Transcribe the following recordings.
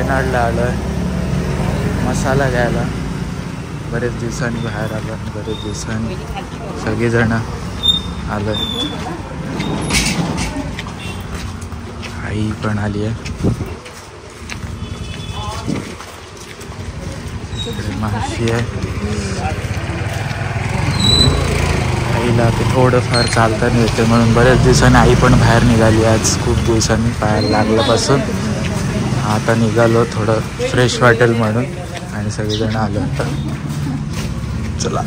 कनाडला आलोय मसाला घ्यायला. बरेच दिवसांनी बाहेर आलो, बरेच दिवसांनी सगळेजण आलोय. आई पण आली आहे. मावशी आहे. आईला ते थोडंफार चालता नाही येते म्हणून बऱ्याच दिवसांनी आई पण बाहेर निघाली. आज खूप दिवसांनी पायाला लागल्यापासून आता निघालो, थोडं फ्रेश वाटेल म्हणून. आणि सगळेजण आलो आता. चला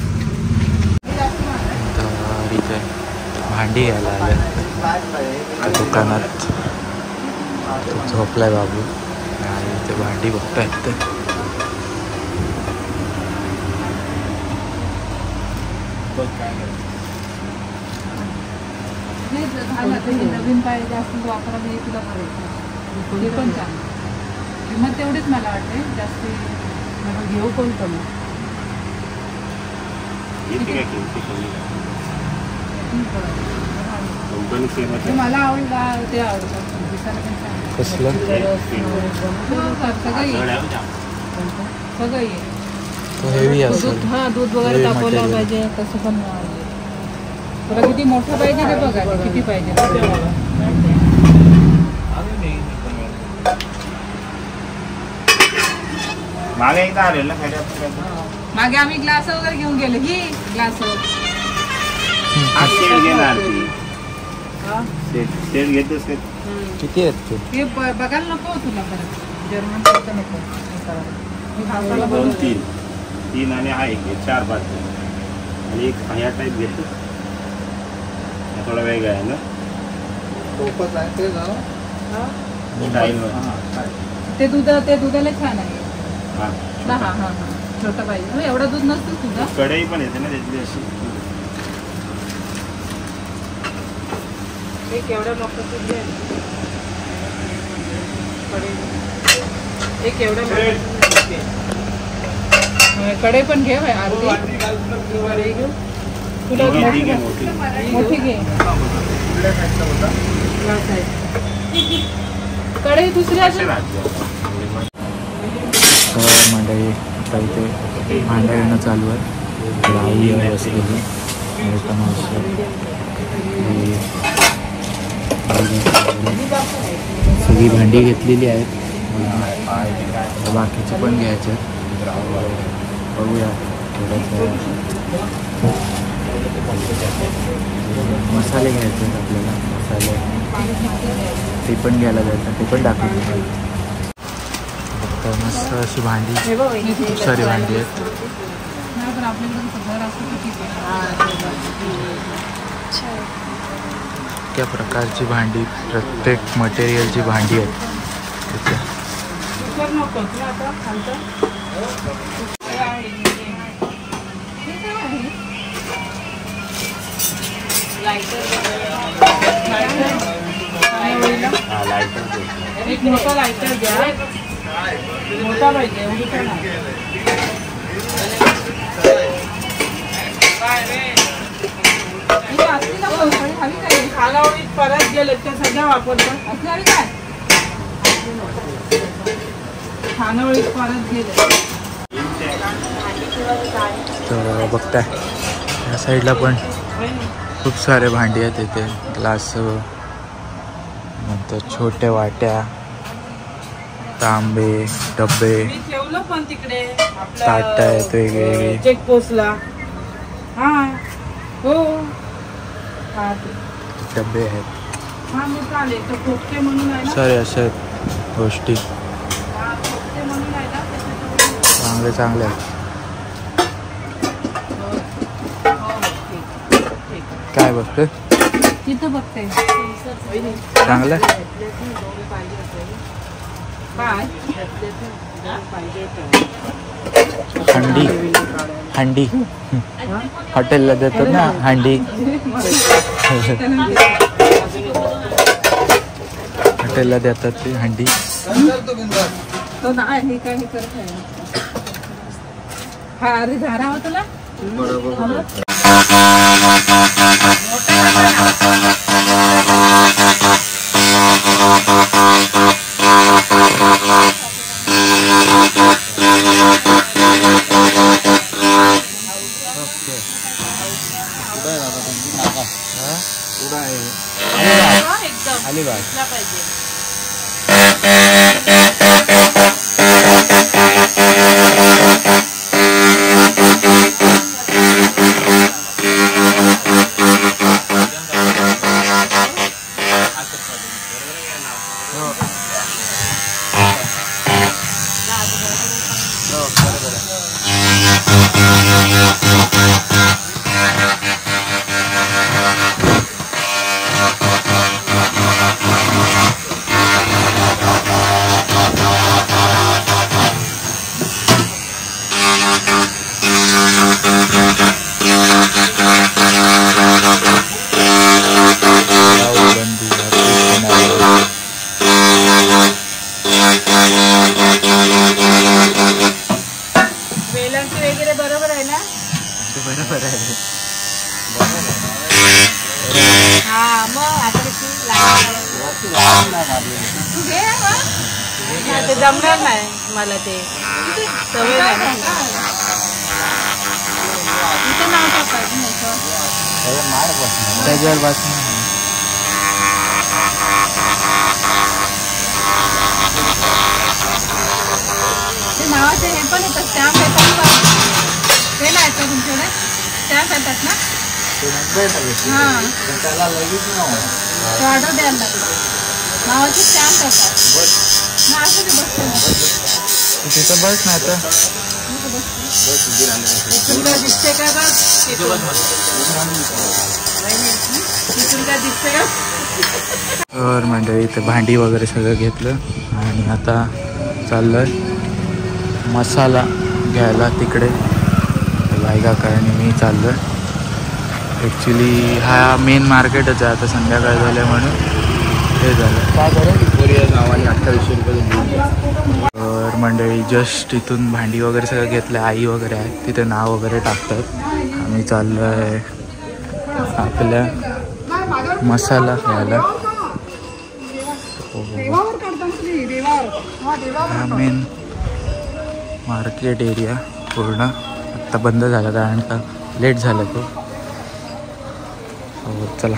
तर इथे भांडी घ्यायला आले दुकानात. झोपलाय बाबू आणि इथे भांडी बघतायत ते. नवीन पाहिजे असं वापरायला तुला करायचं हे पण चांगलं. किंमत तेवढीच मला वाटते जास्ती. मला घेऊ कोणतं मग मला आवडला ते आवडतं. कसलं सगळं हेवी असेल. हा दूध वगैरे तापवलं पाहिजे तसं पण. तुला किती मोठं पाहिजे ते बघा किती पाहिजे. मागे एकदा आलेल ना मागे आम्ही ग्लास वगैरे घेऊन गेलो. ही ग्लास किती आहेत ते? हे बघायला नको तुला परत. जर्मन नको. 2-3 आणि हा एक 4-5 आणि एक ह्या टाईप घेतो. थोडा वेगळा आहे ना. ते दुधाला छान आहे. हा छोटा पाहिजे. एवढं दूध नसतं तुझा. कढई पण येते ना त्यातली अशी. एक एवढं मोठं दूध घ्या. एक एवढं कढई पण घे अर्धी. कढई घेऊ तुला मोठी घे. कढई दुसरी असेल. मंडळी आता इथे भांडणं चालू आहे. आई बसलेली सगळी भांडी घेतलेली आहेत. बाकीचे पण घ्यायचे आहेत. बघूया थोडंसं. मसाले घ्यायचे आहेत आपल्याला. मसाले ते पण घ्यायला जायचं. ते पण दाखवतो. मस्त अशी भांडी, खूप सारी भांडी आहेत. त्या प्रकारची भांडी, प्रत्येक मटेरियलची भांडी आहेत तिथे. एक मोठा लायटर घ्या. मोठा पाहिजे. खानावळीत परत गेले ते सध्या वापरतात. असणारी काय खानावळीत परत गेले. तर बघताय या साईडला पण खूप सारे भांडी आहेत इथे. ग्लास नंतर छोट्या वाट्या, तांबे, डबे, पण तिकडे ताट आहेत वेगवेगळे. चेकपोस्टला. हा हो डबे आहेत. हा मी चालेल. तर खोपटे म्हणून आहे ना. सारे अशा गोष्टी खोपटे म्हणून आहे ना. चांगले चांगले आहेत. काय बघते तिथं बघते. चांगलं हंडी. हंडी हॉटेलला देतात ना हंडी. हॉटेलला देतात ती हंडी. हा अरे झारा हो तुला. एकदम अलिबाग दिसला पाहिजे. वेलांची वगैरे बरोबर आहे ना? बरोबर आहे. हा मग आता कशी ते जमणार नाही मला ते सवय नाही. इथे नाव टाकायचं त्याच्यावर बसून ते नावाचे हे पण येतात स्टॅम्प येतात का? ते नाही येतात तुमच्याकडे स्टॅम्प येतात ना? हां ऑर्डर द्यायला लागला नावाचे स्टॅम्प येतात ना. असं ते बसते तिथं बस नाही तर तिथून काय दिसते का बघ तिथून काय दिसते का? तर मंडळी इथे भांडी वगैरे सगळं घेतलं आणि आता चाललोय मसाला घ्यायला तिकडे. बायका आणि मी चाललोय. ॲक्च्युली हा मेन मार्केटच आहे. आता संध्याकाळ झालं म्हणून हे झालं काय करेल कोरिया नावाने 2800 रुपये. तर मंडळी जस्ट इथून भांडी वगैरे सगळं घेतलं. आई वगैरे आहे तिथे नाव वगैरे टाकतात. आम्ही चाललो आहे आपल्या मसाला घ्यायला. हा मेन मार्केट एरिया पूर्ण आत्ता बंद झाला कारण का लेट झाला तो. हो चला.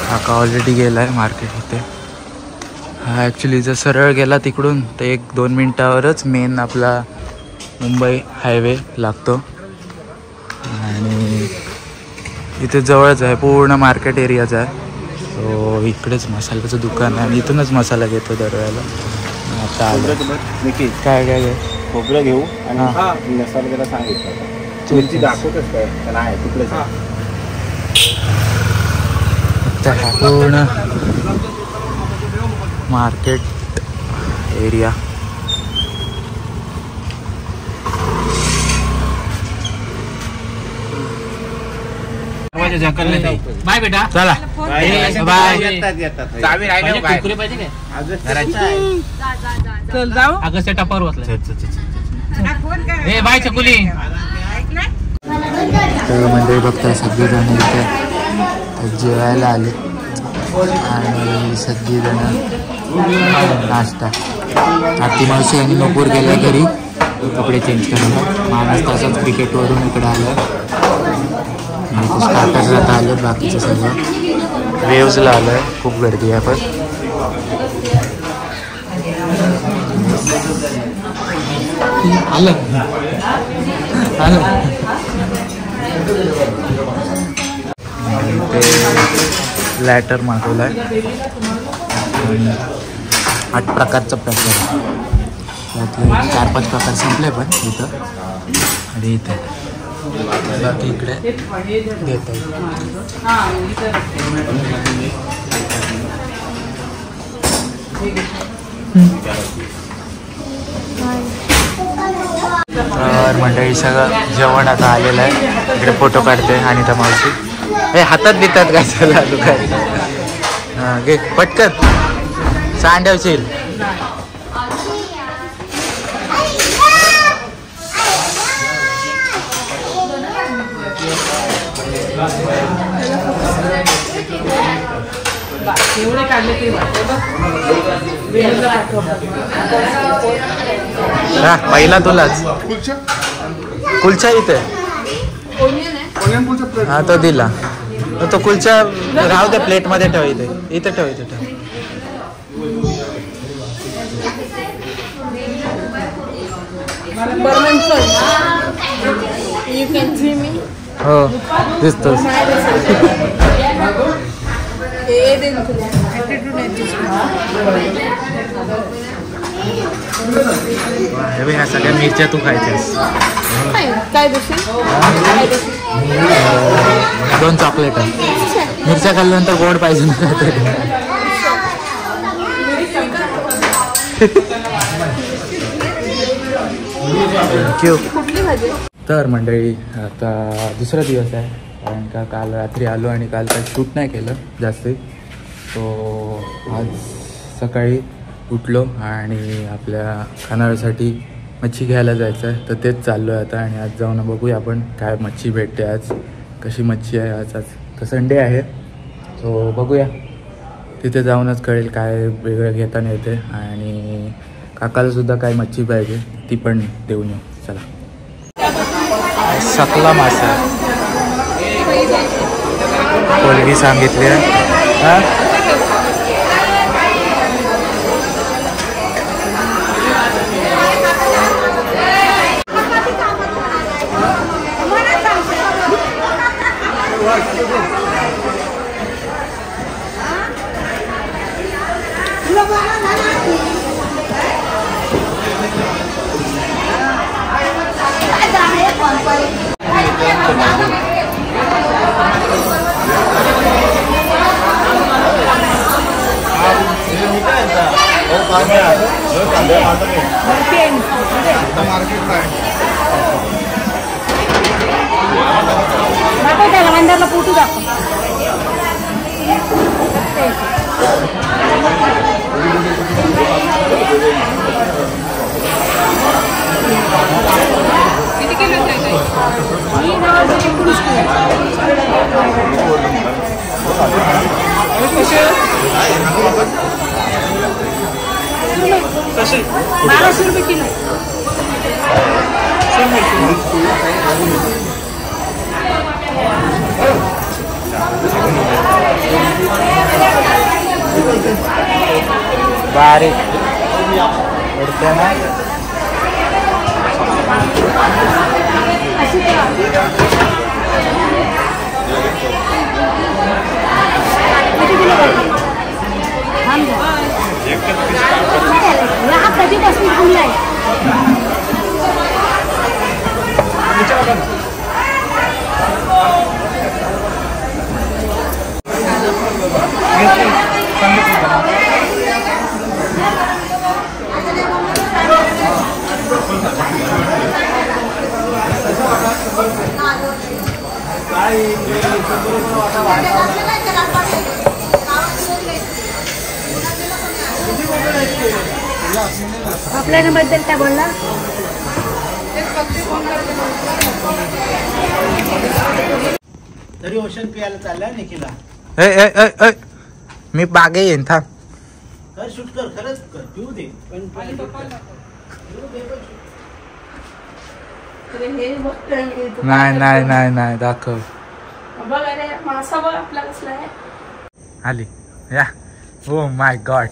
हा का ऑलरेडी गेला आहे मार्केट इथे. हा ॲक्च्युली जर सरळ गेला तिकडून तर 1-2 मिनटावरच मेन आपला मुंबई हायवे लागतो आणि इथे जवळच आहे पूर्ण मार्केट एरियाच आहे. सो इकडेच मसाल्याचं दुकान आहे आणि इथूनच मसाला घेतो दरवेळेला. आता आलं काय काय काय खोबरं घेऊ आणि मसाला त्याला सांगितलं तुमची दाखवतच काय त्याला आहे तिकडेच. आता पूर्ण मार्केट एरिया. बाय बेटा चला बाय. चावी राहिली काय कुरकुरे पाहिजे काय? चल जाऊ अगं त्या टपावर बसला. ए बाय चकुली. तर म्हणजे बघताय सगळेजण इथे जेवायला आले आणि सगळेजण नाश्ता. आरती मावशी आणि नपूर गेल्या घरी कपडे चेंज करायला. माणूस तसंच क्रिकेटवरून इकडे आलं आणि ते स्टार्टर्स आता आले. बाकीचं सगळं वेव्सला आलं आहे. खूप गर्दी आहे पण आलं आलं. ते लॅटर मागवलं आहे. 8 प्रकारचं प्रकार आहे. त्यातले 4-5 प्रकार संपले पण इथं आणि इथे बाकी इकडे देत आहे. तर मंडळी सगळं जेवण आता आलेलं आहे. इकडे फोटो काढते आणि त्या मावशी हे हातात देतात काय चला दुकान. हां घे पटकन सांडवशील. एवढे काढले ते हा पहिला तुलाच कुलचा इथे हा तो दिला. तो कुलचा राहू दे प्लेटमध्ये ठेव. इथे ठेव. हो दिसतोस. ह्या सगळ्या मिरच्या तू खायच्यास. काय 2 चॉकलेट. मिरच्या खाल्ल्यानंतर गोड पाहिजे ना काहीतरी. थँक्यू. तर मंडळी आता दुसरा दिवस आहे. कारण का काल रात्री आलो आणि काल काही शूट नाही केलं जास्ती. तो आज सकाळी उठलो आणि आपल्या खानावळीसाठी मच्छी घ्यायला जायचं आहे. तर तेच चाललो आहे आता. आणि आज जाऊन बघूया आपण काय मच्छी भेटते आज, कशी मच्छी आहे आज. तर संडे आहे सो बघूया. तिथे जाऊनच कळेल काय वेगळं घेताना येते. आणि काकालासुद्धा काय मच्छी पाहिजे ती पण देऊन येऊ. चला. सकला मासा कोलगी सांगितली आहे. हां फोटो दाखव. किती किलो आहे? कसे 1200 रुपये किलो. बारीक पडते ना. कधीपासून थांबलाय. आपल्याबद्दल काय बोलला. तरी ओशन पियाला चाललाय निखिला. मी बागे येईन थांब. कर शूट कर. खरंच कर. पिऊ दे पण नाही दाखव. आली या. Oh my God.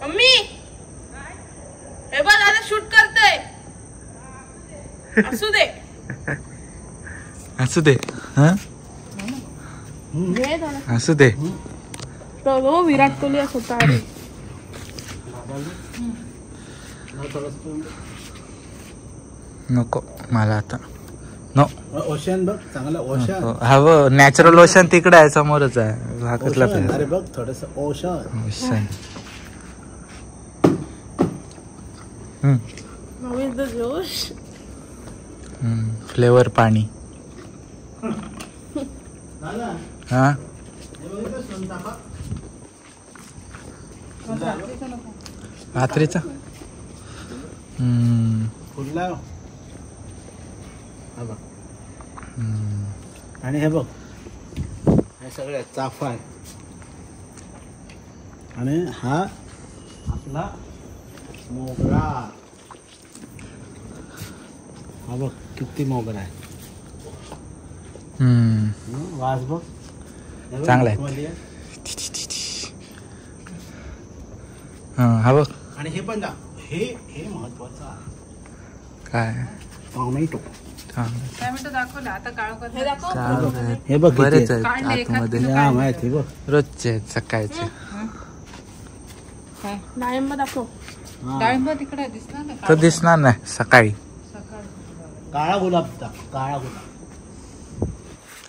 मम्मी हे बघ आता शूट करतोय. असू दे हा असू दे. विराट कोहली होता. नको मला आता. नो ओशन बघ चांगला ओशन. हवं नॅचरल ओशन तिकडे आहे समोरच आहे. हा कसला अरे बघ थोडस ओशन. फ्लेवर पाणी. हा रात्रीचा फुलला. आणि हे बघ हे सगळे चाफा आहे. आणि हा आपला मोगरा. हा बघ किती मोगरा आहे. वास बघ चांगला आहे. हा बघ. आणि हे पण हे महत्वाचं आहे. काय टोमॅटो. टोमॅटो दाखवला आता काळोखात हे दाखव. हे बघ बरेच आहेत काढले एखाद आतमध्ये. किलो. हा माहिती बघ. रोजचे आहेत सकाळचे. काय डाळिंब दाखव. डाळिंब तिकडे दिसणार ना तर दिसणार नाही सकाळी. सकाळी. काळा गुलाब काळा गुलाब.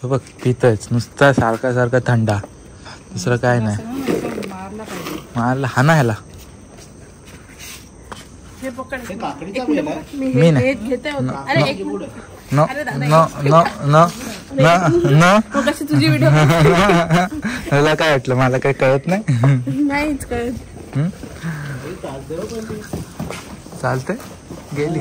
तो बघ पितच नुसता सारखा सारखा थंडा, दुसरं काय नाही. मारला पाहिजे. मला हा ना ह्याला हे पकड. हे काकडीचा वेल आहे. मी मी नाही. हे घेते होतो. अरे एक पुढे. नो अरे दादा, नो नो नो नो हो, कशी तुझी व्हिडिओ मला काय वाटलं, मला काही कळत नाही. नाहीच कळत. चालतंय गेली.